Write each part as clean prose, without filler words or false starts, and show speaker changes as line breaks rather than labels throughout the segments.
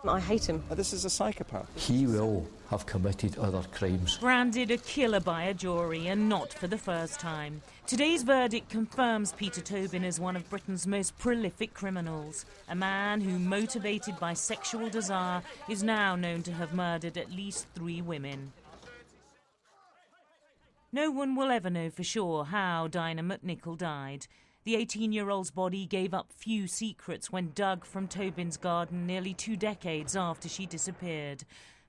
I hate him.
This is a psychopath.
He will have committed other crimes.
Branded a killer by a jury, and not for the first time. Today's verdict confirms Peter Tobin as one of Britain's most prolific criminals. A man who, motivated by sexual desire, is now known to have murdered at least 3 women. No one will ever know for sure how Dinah McNichol died. The 18-year-old's body gave up few secrets when dug from Tobin's garden nearly 2 decades after she disappeared.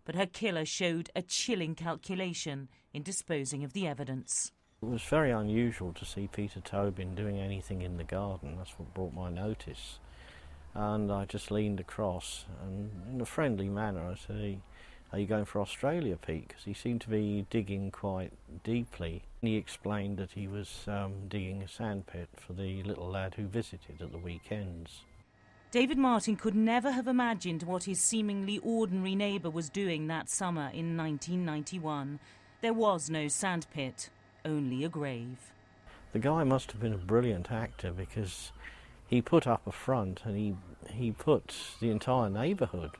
But her killer showed a chilling calculation in disposing of the evidence.
It was very unusual to see Peter Tobin doing anything in the garden. That's what brought my notice. And I just leaned across and in a friendly manner I said, "Are you going for Australia, Pete?" Because he seemed to be digging quite deeply. He explained that he was digging a sandpit for the little lad who visited at the weekends.
David Martin could never have imagined what his seemingly ordinary neighbour was doing that summer in 1991. There was no sandpit, only a grave.
The guy must have been a brilliant actor because he put up a front and he put the entire neighbourhood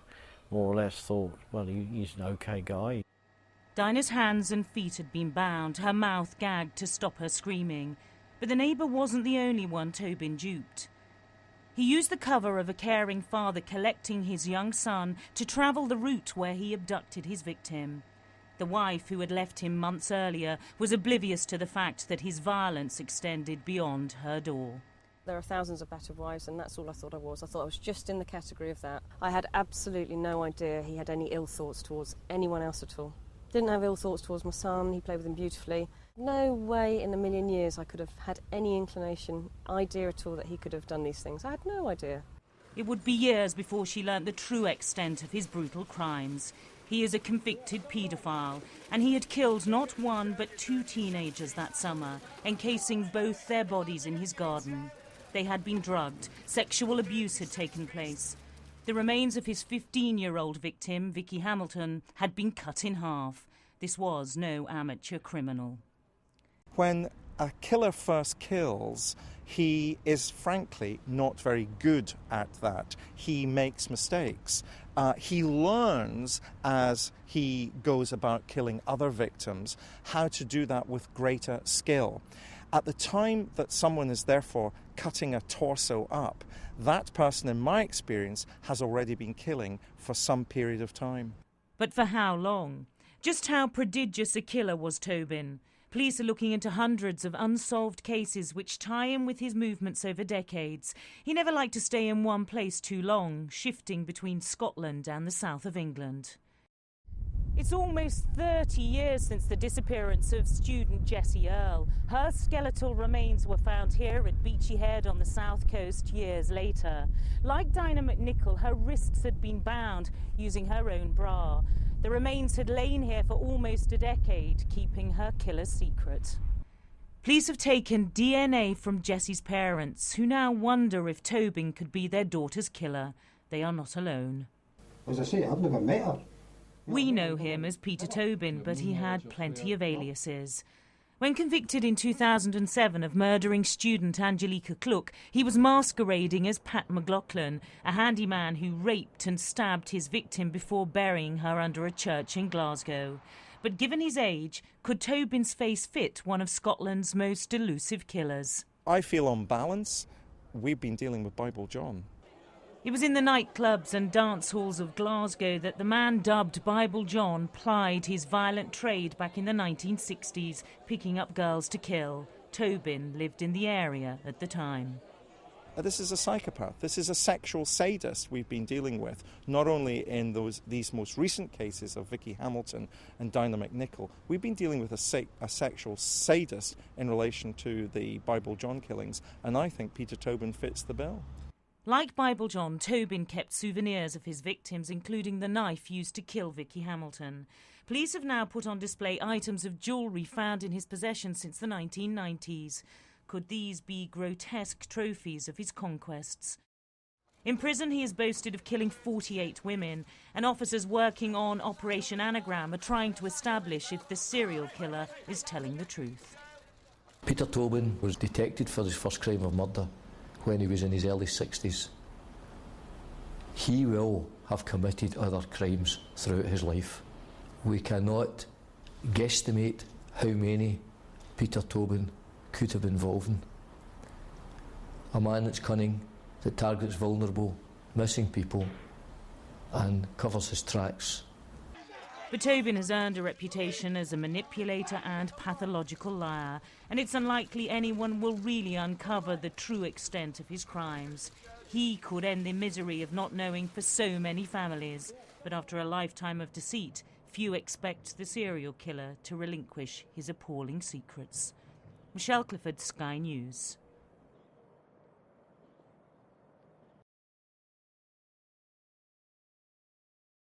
more or less thought, well, he's an okay guy.
Dinah's hands and feet had been bound, her mouth gagged to stop her screaming. But the neighbour wasn't the only one Tobin duped. He used the cover of a caring father collecting his young son to travel the route where he abducted his victim. The wife, who had left him months earlier, was oblivious to the fact that his violence extended beyond her door.
There are thousands of battered wives, and that's all I thought I was. I thought I was just in the category of that. I had absolutely no idea he had any ill thoughts towards anyone else at all. Didn't have ill thoughts towards my son, he played with him beautifully. No way in a million years I could have had any idea at all that he could have done these things. I had no idea.
It would be years before she learnt the true extent of his brutal crimes. He is a convicted paedophile, and he had killed not 1 but 2 teenagers that summer, encasing both their bodies in his garden. They had been drugged, sexual abuse had taken place. The remains of his 15-year-old victim, Vicky Hamilton, had been cut in half. This was no amateur criminal.
When a killer first kills, he is frankly not very good at that. He makes mistakes. He learns as he goes about killing other victims how to do that with greater skill. At the time that someone is therefore cutting a torso up, that person, in my experience, has already been killing for some period of time.
But for how long? Just how prodigious a killer was Tobin? Police are looking into hundreds of unsolved cases which tie in with his movements over decades. He never liked to stay in one place too long, shifting between Scotland and the south of England. It's almost 30 years since the disappearance of student Jessie Earle. Her skeletal remains were found here at Beachy Head on the south coast years later. Like Dinah McNichol, her wrists had been bound using her own bra. The remains had lain here for almost a decade, keeping her killer's secret. Police have taken DNA from Jessie's parents, who now wonder if Tobin could be their daughter's killer. They are not alone.
As I say, I've never met her.
We know him as Peter Tobin, but he had plenty of aliases. When convicted in 2007 of murdering student Angelica Cluck, he was masquerading as Pat McLaughlin, a handyman who raped and stabbed his victim before burying her under a church in Glasgow. But given his age, could Tobin's face fit one of Scotland's most elusive killers?
I feel on balance, we've been dealing with Bible John.
It was in the nightclubs and dance halls of Glasgow that the man dubbed Bible John plied his violent trade back in the 1960s, picking up girls to kill. Tobin lived in the area at the time.
This is a psychopath. This is a sexual sadist we've been dealing with, not only in these most recent cases of Vicky Hamilton and Dinah McNichol. We've been dealing with a sexual sadist in relation to the Bible John killings, and I think Peter Tobin fits the bill.
Like Bible John, Tobin kept souvenirs of his victims, including the knife used to kill Vicky Hamilton. Police have now put on display items of jewellery found in his possession since the 1990s. Could these be grotesque trophies of his conquests? In prison, he is boasted of killing 48 women, and officers working on Operation Anagram are trying to establish if the serial killer is telling the truth.
Peter Tobin was detected for his first crime of murder when he was in his early 60s. He will have committed other crimes throughout his life. We cannot guesstimate how many Peter Tobin could have been involved in. A man that's cunning, that targets vulnerable, missing people, and covers his tracks.
But Tobin has earned a reputation as a manipulator and pathological liar, and it's unlikely anyone will really uncover the true extent of his crimes. He could end the misery of not knowing for so many families, but after a lifetime of deceit, few expect the serial killer to relinquish his appalling secrets. Michelle Clifford, Sky News.